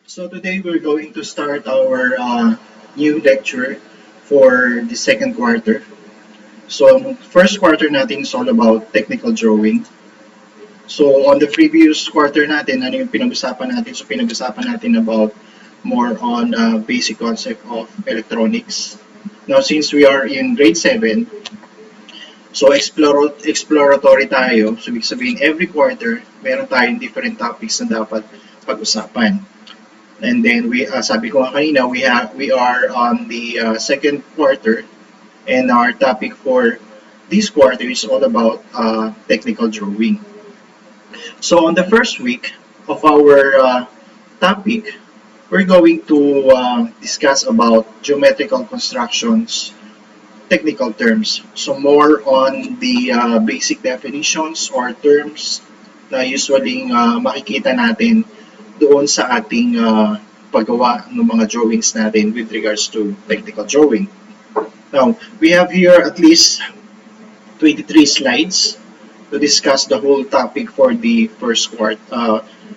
So today we're going to start our new lecture for the second quarter. So ang first quarter natin is all about technical drawing. So on the previous quarter natin, ano yung pinag-usapan natin? So pinag-usapan natin about more on basic concept of electronics. Now since we are in grade 7, so exploratory tayo. So ibig sabihin every quarter, meron tayong different topics na dapat pag-usapan. And then sabi ko nga kanina, we are on the second quarter, and our topic for this quarter is all about technical drawing. So on the first week of our topic, we're going to discuss about geometrical constructions, technical terms. So more on the basic definitions or terms na usually makikita natin doon sa ating paggawa ng mga drawings natin with regards to technical drawing. Now, we have here at least 23 slides to discuss the whole topic for the first part,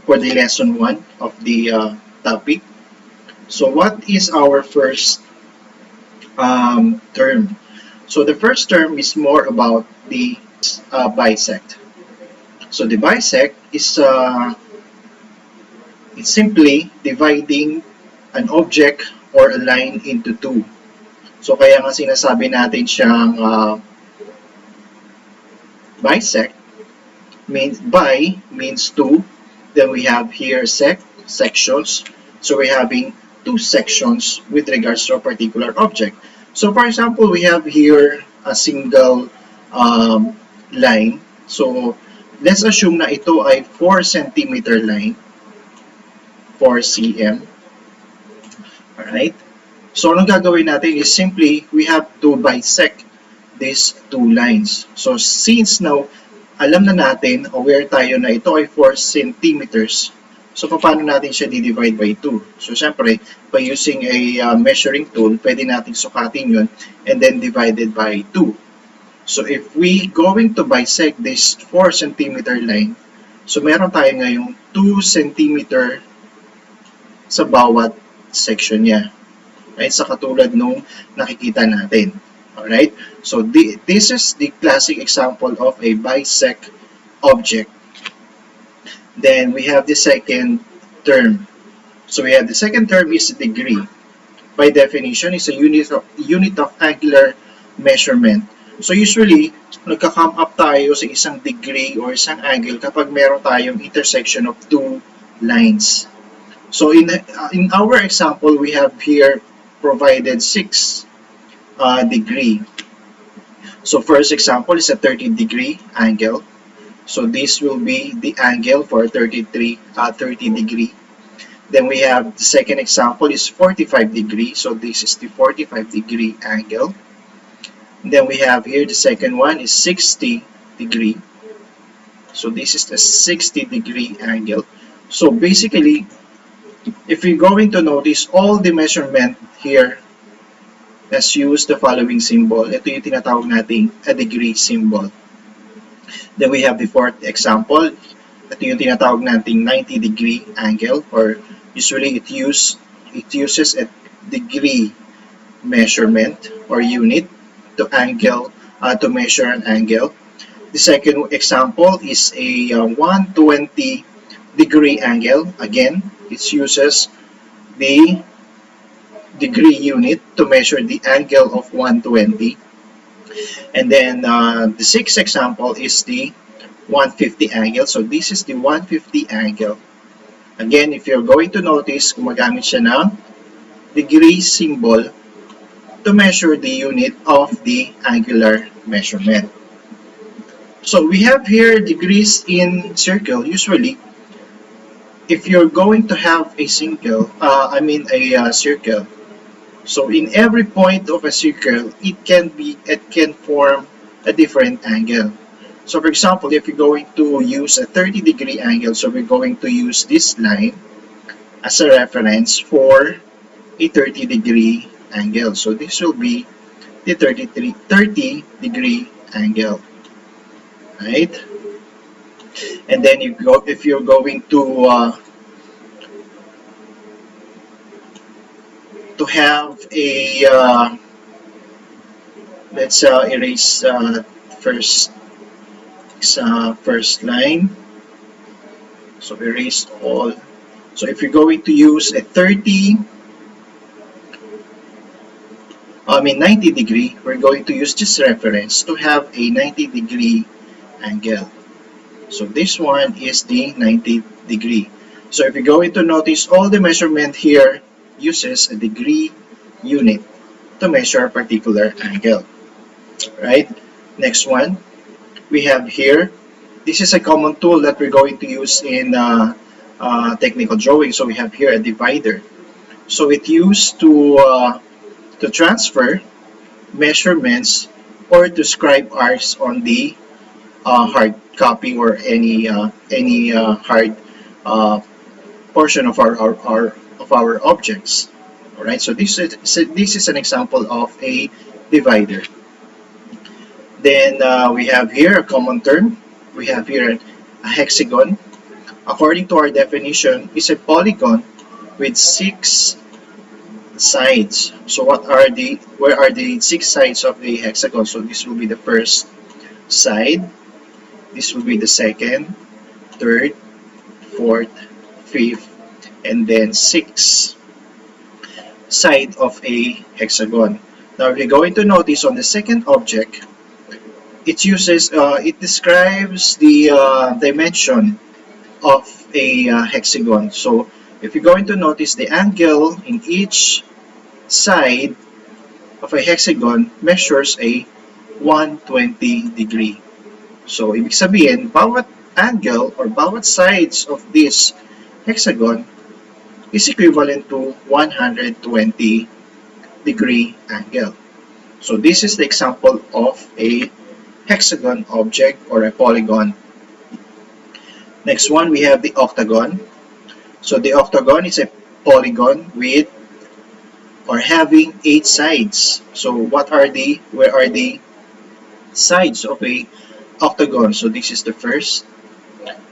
for the lesson 1 of the topic. So what is our first term? So the first term is more about the bisect. So the bisect is it's simply dividing an object or a line into two. So kaya nga sinasabi natin siyang bisect. Bi means two. Then we have here sections. So we're having two sections with regards to a particular object. So for example, we have here a single line. So let's assume na ito ay 4 cm line. 4 cm. Alright? So, anong gagawin natin is simply, we have to bisect these two lines. So, since now, alam na natin, aware tayo na ito ay 4 centimeters. So, paano natin siya di-divide by 2? So, syempre, by using a measuring tool, pwede natin sukatin yun and then divided by 2. So, if we going to bisect this 4 centimeter line, so meron tayo ngayong 2 centimeter sa bawat section niya. Right? Sa katulad nung nakikita natin. Alright? So, this is the classic example of a bisect object. Then, we have the second term. So, we have the second term is degree. By definition, is a unit of angular measurement. So, usually, nagka-come up tayo sa isang degree or isang angle kapag meron tayong intersection of two lines. So in our example, we have here provided 6 degree. So first example is a 30-degree angle. So this will be the angle for 30 degree. Then we have the second example is 45 degree. So this is the 45-degree angle. Then we have here the second one is 60 degree. So this is the 60-degree angle. So basically, if you're going to notice all the measurement here, let's use the following symbol. Ito yung tinatawag nating a degree symbol. Then we have the fourth example. Ito yung tinatawag nating 90-degree angle, or usually it uses a degree measurement or unit to measure an angle. The second example is a 120-degree angle. Again, it uses the degree unit to measure the angle of 120. And then the sixth example is the 150 angle. So this is the 150 angle. Again, if you're going to notice, gumagamit siya ng degree symbol to measure the unit of the angular measurement. So we have here degrees in circle. Usually, if you're going to have a circle, so in every point of a circle, it can form a different angle. So for example, if you're going to use a 30-degree angle, so we're going to use this line as a reference for a 30-degree angle. So this will be the 30-degree angle, right? And then if you're going to to have a let's erase first first line. So erase all. So if you're going to use a 90 degree, we're going to use this reference to have a 90-degree angle. So this one is the 90 degree. So if you're going to notice, all the measurement here uses a degree unit to measure a particular angle. Right? Next one, we have here, this is a common tool that we're going to use in technical drawing. So we have here a divider. So it used to transfer measurements or to scribe arcs on the hard copy or any hard portion of our objects. All right. So this is an example of a divider. Then we have here a common term. We have here a hexagon. According to our definition, is a polygon with 6 sides. So where are the 6 sides of the hexagon? So this will be the first side. This will be the second, third, fourth, fifth, and then 6th side of a hexagon. Now we're going to notice on the second object, it describes the dimension of a hexagon. So if you're going to notice, the angle in each side of a hexagon measures a 120 degree. So ibig sabihin, bawat angle or bawat sides of this hexagon is equivalent to 120 degree angle. So this is the example of a hexagon object or a polygon. Next one, we have the octagon. So the octagon is a polygon with or having 8 sides. So where are the sides of a octagon? So this is the first,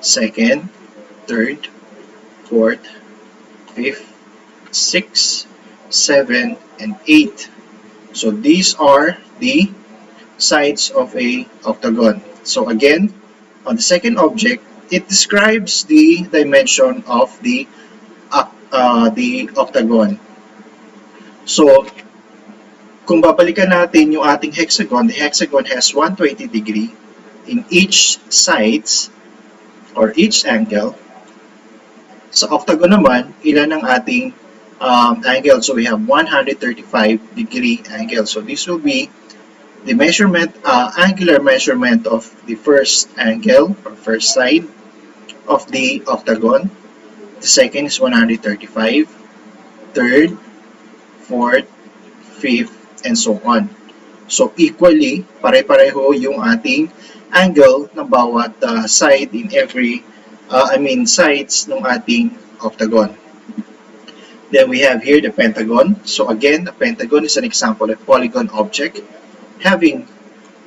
second, third, fourth, fifth, sixth, seventh, and eighth. So these are the sides of a octagon. So again, on the second object, it describes the dimension of the octagon. So kung babalikan natin yung ating hexagon, the hexagon has 120 degree in each sides or each angle. Sa octagon naman, ilan ang ating angle? So we have 135 degree angle. So this will be the measurement, angular measurement of the first angle or first side of the octagon. The second is 135, third, fourth, fifth, and so on. So equally, pare-pareho yung ating angle ng bawat side in every, sides ng ating octagon. Then we have here the pentagon. So again, the pentagon is an example of polygon object having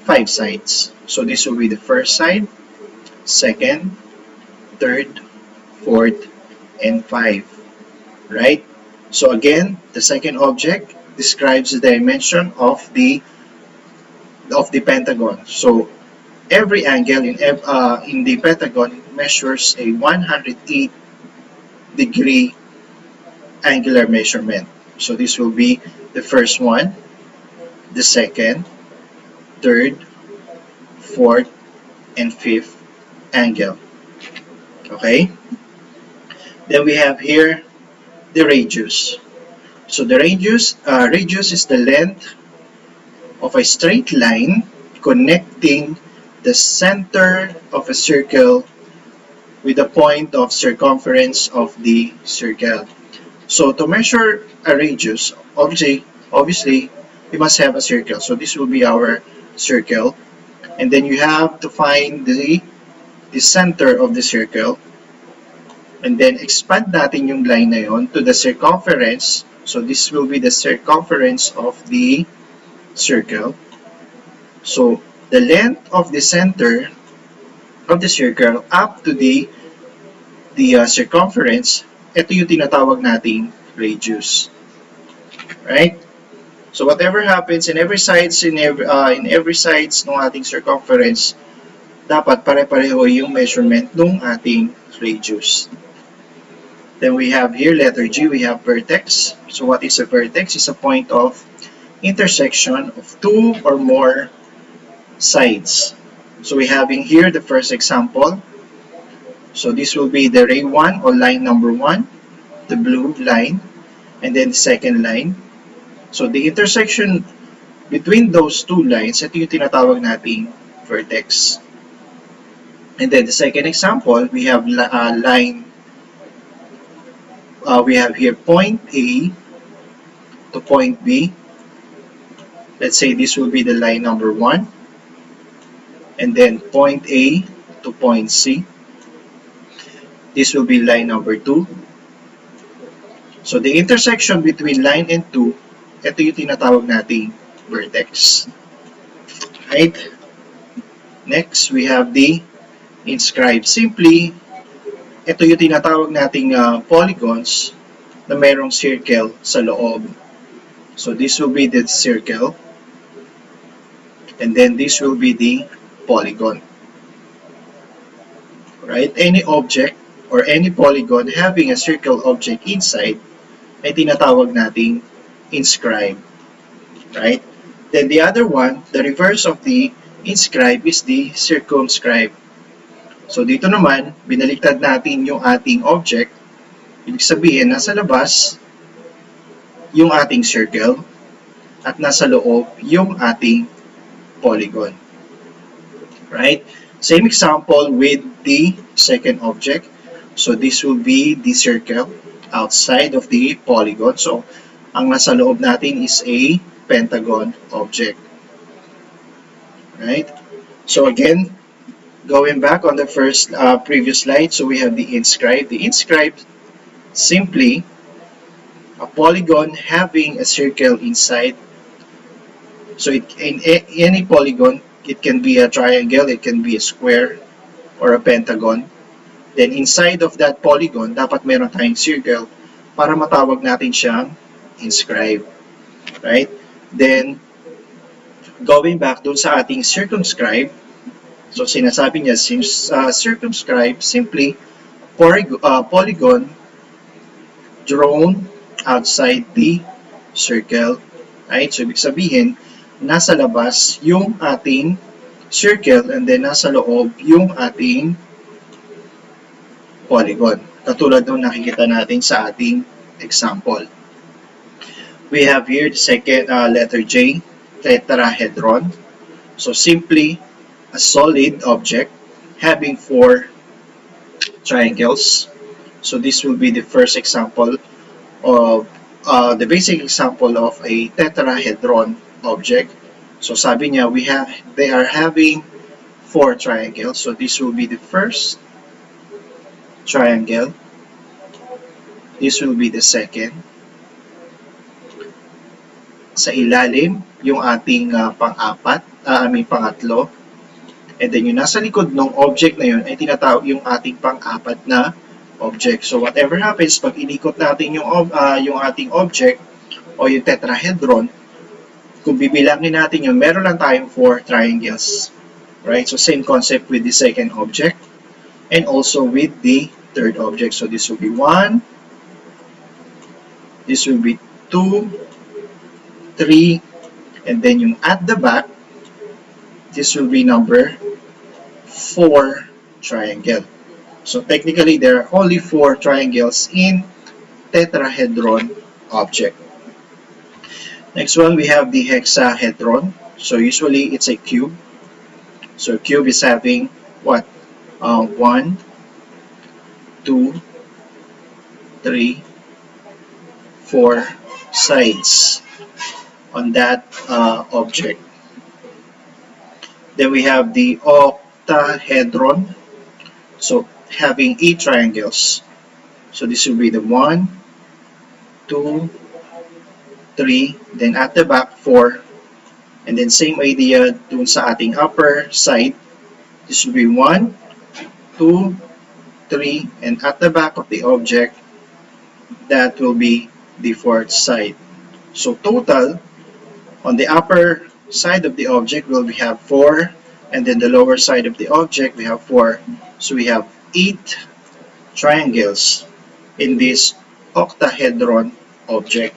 5 sides. So this will be the first side, second, third, fourth, and 5. Right? So again, the second object describes the dimension of the pentagon. So every angle in the pentagon measures a 108 degree angular measurement. So this will be the first one, the second, third, fourth, and fifth angle. Okay? Then we have here the radius. So the radius is the length of a straight line connecting the center of a circle with the point of circumference of the circle. So to measure a radius, obviously you must have a circle. So this will be our circle, and then you have to find the center of the circle, and then expand natin yung line na yon to the circumference. So this will be the circumference of the circle. So the length of the center of the circle up to the circumference, ito yung tinatawag nating radius. right? So whatever happens in every sides ng ating circumference, dapat pare-pareho yung measurement ng ating radius. Then we have here letter G, we have vertex. So what is a vertex? It's a point of intersection of two or more sides. So we have in here the first example. So this will be the ray 1 or line number 1, the blue line, and then the second line. So the intersection between those two lines, ito yung tinatawag nating vertex. And then the second example, we have we have here point A to point B. Let's say this will be the line number 1. And then point A to point C. This will be line number 2. So the intersection between line and 2, ito yung tinatawag nating vertex. Right? Next, we have the inscribed. Simply, ito yung tinatawag nating polygons na mayroong circle sa loob. So this will be the circle. And then this will be the polygon. Right? Any object or any polygon having a circle object inside ay tinatawag nating inscribed. Right? Then the other one, the reverse of the inscribed is the circumscribed. So dito naman, binaliktad natin yung ating object. Ibig sabihin, nasa labas yung ating circle at nasa loob yung ating polygon. Right? Same example with the second object. So this will be the circle outside of the polygon. So ang nasa loob natin is a pentagon object. Right? So again, going back on the first previous slide, so we have the inscribed. The inscribed, simply a polygon having a circle inside. So in any polygon, it can be a triangle, it can be a square, or a pentagon. Then inside of that polygon, dapat meron tayong circle para matawag natin siyang inscribed. Right? Then, going back dun sa ating circumscribed, so sinasabi niya, circumscribed, simply polygon drawn outside the circle. Right? So, ibig sabihin, nasa labas yung ating circle and then nasa loob yung ating polygon. Katulad nung nakikita natin sa ating example. We have here the second letter J, tetrahedron. So simply a solid object having 4 triangles. So this will be the first example of the basic example of a tetrahedron object. So sabi niya, they are having 4 triangles. So this will be the first triangle. This will be the second. Sa ilalim, yung ating pangatlo. And then yung nasa likod ng object na yun ay tinatawag yung ating pang-apat na object. So whatever happens, pag inikot natin yung ating object o yung tetrahedron, kung bibilangin natin yung meron lang tayong 4 triangles. Right? So same concept with the second object and also with the third object. So this will be 1, this will be 2, 3, and then yung at the back, this will be number 4 triangle. So technically, there are only 4 triangles in tetrahedron object. Next one, we have the hexahedron. So usually, it's a cube. So cube is having what? 1, 2, 3, 4 sides on that object. Then we have the octahedron. So having 8 triangles. So this will be the 1, 2, 3, then at the back 4, and then same idea dun sa ating upper side. This will be 1, 2, 3, and at the back of the object, that will be the 4th side. So total, on the upper side of the object, we have 4, and then the lower side of the object, we have 4. So we have 8 triangles in this octahedron object.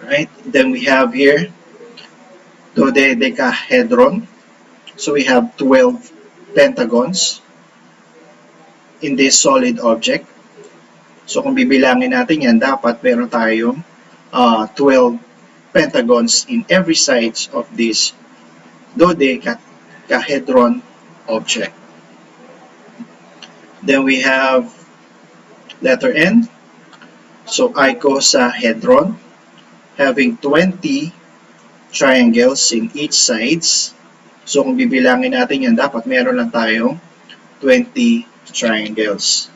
Right? Then we have here dodecahedron. So we have 12 pentagons in this solid object. So kung bibilangin natin yan, dapat meron tayong 12 pentagons in every side of this dodecahedron object. Then we have letter N. So icosahedron, having 20 triangles in each sides. So kung bibilangin natin yan, dapat meron lang tayong 20 triangles.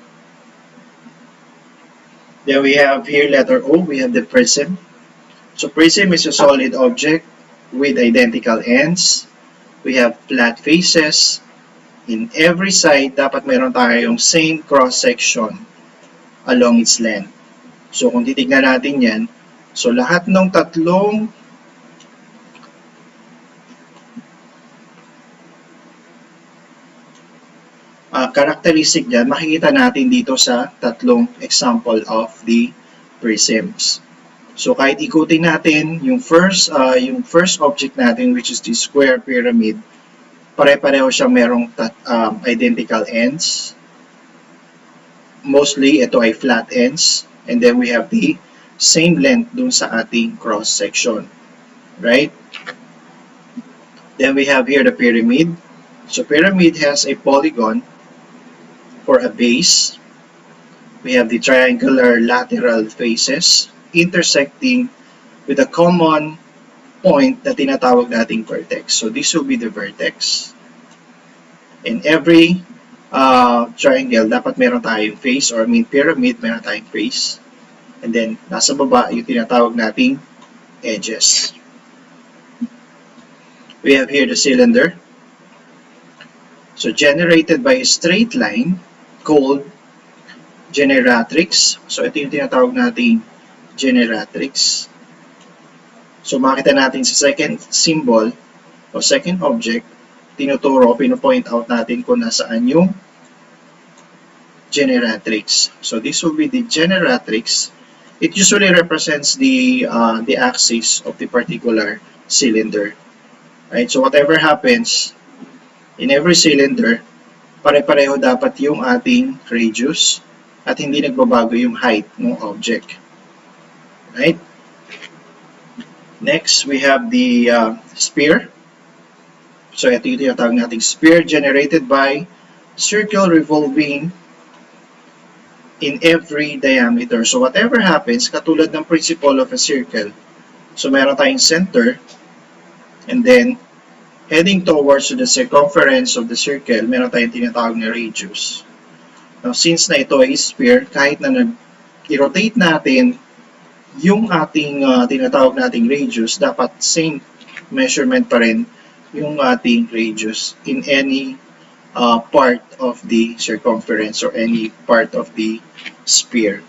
Then we have here letter O, we have the prism. So prism is a solid object with identical ends. We have flat faces. In every side, dapat meron tayong same cross-section along its length. So kung titignan natin yan, so lahat ng tatlong characteristic dyan, makikita natin dito sa tatlong example of the prisms. So kahit ikutin natin yung first object natin, which is the square pyramid, pare-pareho siyang merong identical ends. Mostly, ito ay flat ends. And then we have the same length dun sa ating cross-section. Right? Then we have here the pyramid. So pyramid has a polygon for a base. We have the triangular lateral faces intersecting with a common point na tinatawag nating vertex. So this will be the vertex. In every triangle, dapat meron tayong face, or pyramid, meron tayong face. And then, nasa baba, yung tinatawag nating edges. We have here the cylinder. So generated by a straight line called generatrix. So ito yung tinatawag nating generatrix. So makita natin sa second symbol o second object, tinuturo, pinopoint out natin kung nasaan yung generatrix. So this will be the generatrix. It usually represents the axis of the particular cylinder. Right? So whatever happens in every cylinder, pare-pareho dapat yung ating radius at hindi nagbabago yung height ng object. Right? Next, we have the sphere. So ito yung tinatawag nating sphere generated by circle revolving in every diameter. So whatever happens, katulad ng principle of a circle, so meron tayong center, and then heading towards the circumference of the circle, meron tayong tinatawag na radius. Now, since na ito ay sphere, kahit na i-rotate natin yung ating tinatawag nating radius, dapat same measurement pa rin yung ating radius in any part of the circumference or any part of the sphere.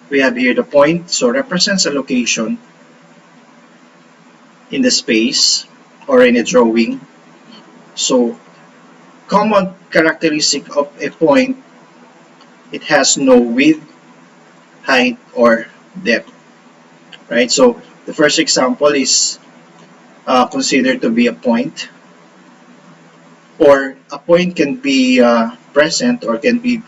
We have here the point, so represents a location in the space or in a drawing. So, common characteristic of a point, it has no width, height, or depth. Right? So, the first example is considered to be a point. Or a point can be present or can be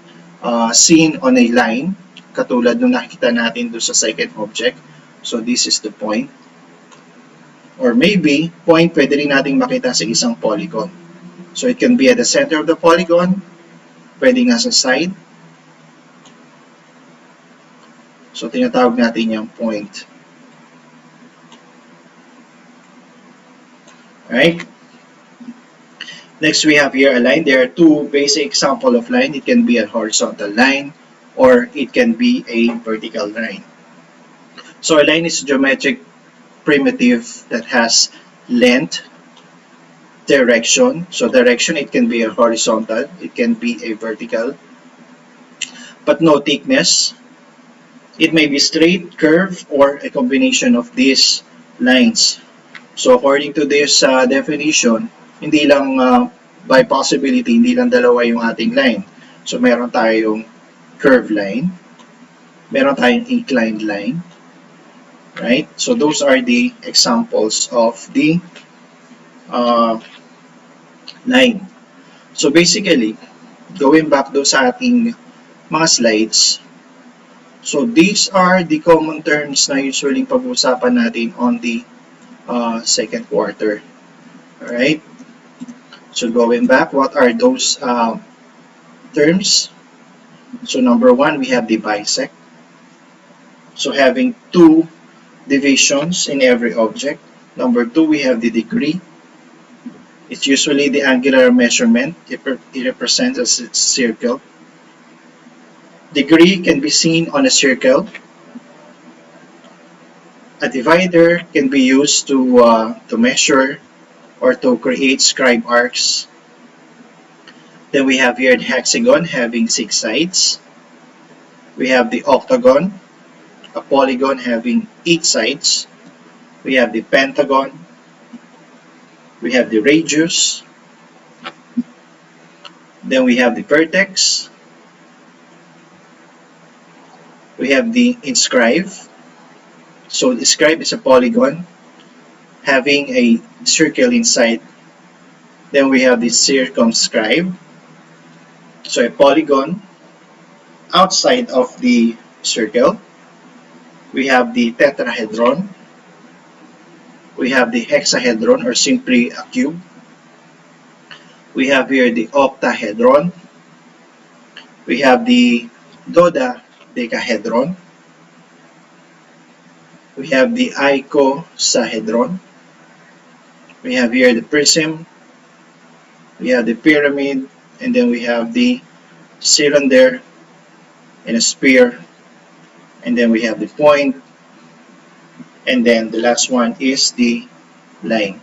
seen on a line, katulad nung nakita natin doon sa second object. So, this is the point. Or maybe, point pwede rin nating makita sa isang polygon. So, it can be at the center of the polygon, pwede nga sa side. So, tinatawag natin yung point. Alright? Next, we have here a line. There are two basic examples of line. It can be a horizontal line or it can be a vertical line. So, a line is a geometric primitive that has length, direction. So direction, it can be a horizontal, it can be a vertical, but no thickness. It may be straight, curve, or a combination of these lines. So according to this definition, hindi lang by possibility, hindi lang dalawa yung ating line. So meron tayong curved line, meron tayong inclined line, right? So those are the examples of the line. So basically, going back do sa ating mga slides, so these are the common terms na usually pag-usapan natin on the second quarter. Alright? So going back, what are those terms? So number one, we have the bisect. So having two divisions in every object. Number two, we have the degree. It's usually the angular measurement. It represents a circle. Degree can be seen on a circle. A divider can be used to measure or to create scribe arcs. Then we have here the hexagon having 6 sides. We have the octagon, a polygon having 8 sides. We have the pentagon. We have the radius. Then we have the vertex. We have the inscribe. So the scribe is a polygon having a circle inside. Then we have the circumscribe. So a polygon outside of the circle. We have the tetrahedron. We have the hexahedron, or simply a cube. We have here the octahedron. We have the dodecahedron. We have the icosahedron. We have here the prism. We have the pyramid. And then we have the cylinder and a sphere. And then we have the point. And then the last one is the line.